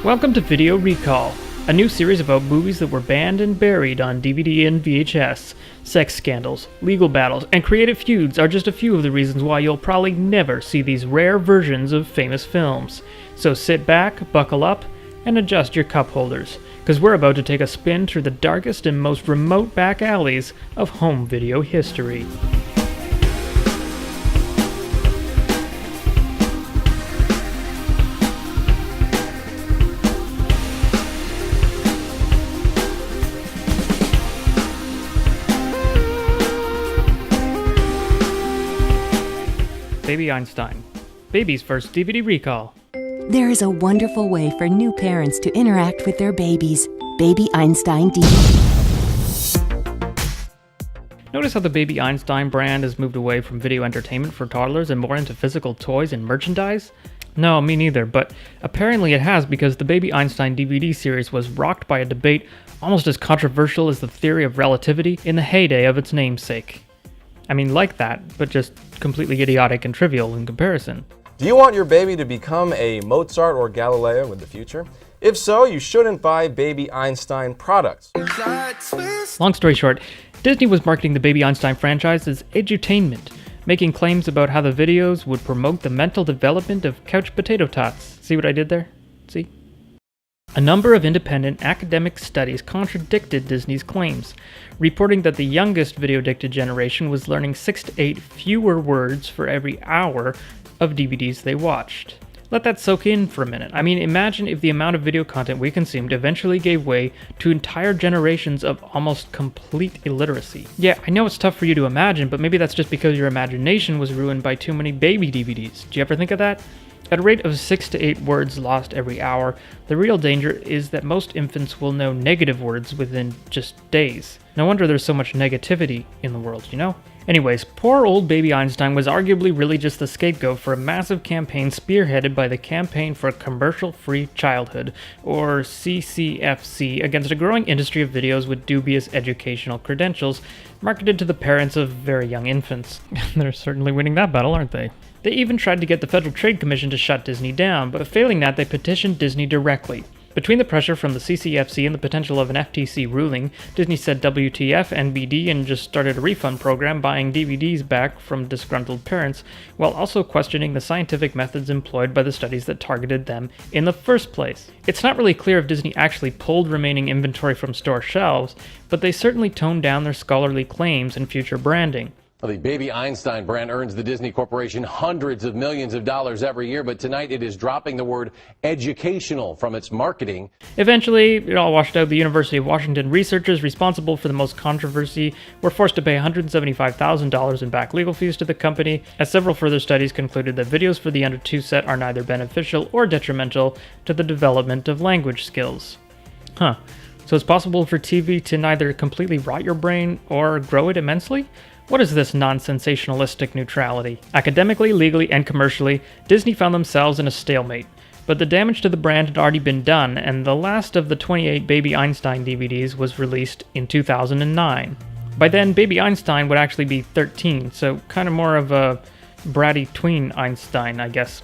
Welcome to Video Recall, a new series about movies that were banned and buried on DVD and VHS. Sex scandals, legal battles, and creative feuds are just a few of the reasons why you'll probably never see these rare versions of famous films. So sit back, buckle up, and adjust your cup holders, because we're about to take a spin through the darkest and most remote back alleys of home video history. Baby Einstein. Baby's first DVD recall. There is a wonderful way for new parents to interact with their babies. Baby Einstein DVD. Notice how the Baby Einstein brand has moved away from video entertainment for toddlers and more into physical toys and merchandise? No, me neither, but apparently it has because the Baby Einstein DVD series was rocked by a debate almost as controversial as the theory of relativity in the heyday of its namesake. I mean, like that, but just completely idiotic and trivial in comparison. Do you want your baby to become a Mozart or Galileo in the future? If so, you shouldn't buy Baby Einstein products. Long story short, Disney was marketing the Baby Einstein franchise as edutainment, making claims about how the videos would promote the mental development of couch potato tots. See what I did there? See? A number of independent academic studies contradicted Disney's claims, reporting that the youngest video-addicted generation was learning 6 to 8 fewer words for every hour of DVDs they watched. Let that soak in for a minute. I mean, imagine if the amount of video content we consumed eventually gave way to entire generations of almost complete illiteracy. Yeah, I know it's tough for you to imagine, but maybe that's just because your imagination was ruined by too many baby DVDs. Do you ever think of that? At a rate of 6 to 8 words lost every hour, the real danger is that most infants will know negative words within just days. No wonder there's so much negativity in the world, you know? Anyways, poor old Baby Einstein was arguably really just the scapegoat for a massive campaign spearheaded by the Campaign for Commercial-Free Childhood, or CCFC, against a growing industry of videos with dubious educational credentials, marketed to the parents of very young infants. They're certainly winning that battle, aren't they? They even tried to get the Federal Trade Commission to shut Disney down, but failing that, they petitioned Disney directly. Between the pressure from the CCFC and the potential of an FTC ruling, Disney said WTF NBD and just started a refund program buying DVDs back from disgruntled parents, while also questioning the scientific methods employed by the studies that targeted them in the first place. It's not really clear if Disney actually pulled remaining inventory from store shelves, but they certainly toned down their scholarly claims and future branding. Well, the Baby Einstein brand earns the Disney Corporation hundreds of millions of dollars every year, but tonight it is dropping the word educational from its marketing. Eventually, it all washed out. The University of Washington researchers responsible for the most controversy were forced to pay $175,000 in back legal fees to the company, as several further studies concluded that videos for the under 2 set are neither beneficial or detrimental to the development of language skills. Huh. So it's possible for TV to neither completely rot your brain or grow it immensely? What is this non-sensationalistic neutrality? Academically, legally, and commercially, Disney found themselves in a stalemate. But the damage to the brand had already been done, and the last of the 28 Baby Einstein DVDs was released in 2009. By then, Baby Einstein would actually be 13, so kind of more of a bratty tween Einstein, I guess.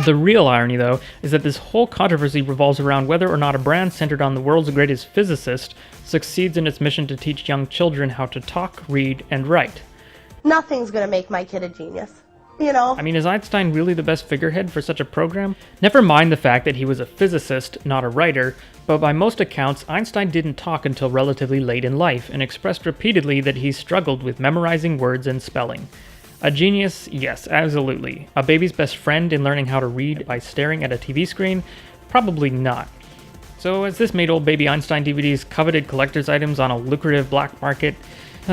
The real irony, though, is that this whole controversy revolves around whether or not a brand centered on the world's greatest physicist succeeds in its mission to teach young children how to talk, read, and write. Nothing's gonna make my kid a genius, you know? I mean, is Einstein really the best figurehead for such a program? Never mind the fact that he was a physicist, not a writer, but by most accounts, Einstein didn't talk until relatively late in life and expressed repeatedly that he struggled with memorizing words and spelling. A genius? Yes, absolutely. A baby's best friend in learning how to read by staring at a TV screen? Probably not. So has this made old Baby Einstein DVDs coveted collector's items on a lucrative black market?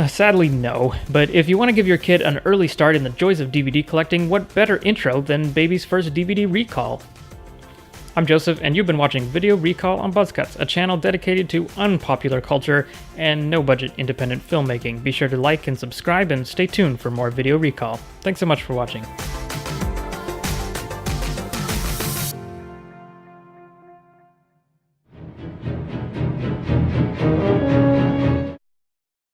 Sadly, no. But if you want to give your kid an early start in the joys of DVD collecting, what better intro than Baby's first DVD recall? I'm Joseph, and you've been watching Video Recall on Buzzcuts, a channel dedicated to unpopular culture and no-budget independent filmmaking. Be sure to like and subscribe, and stay tuned for more Video Recall. Thanks so much for watching.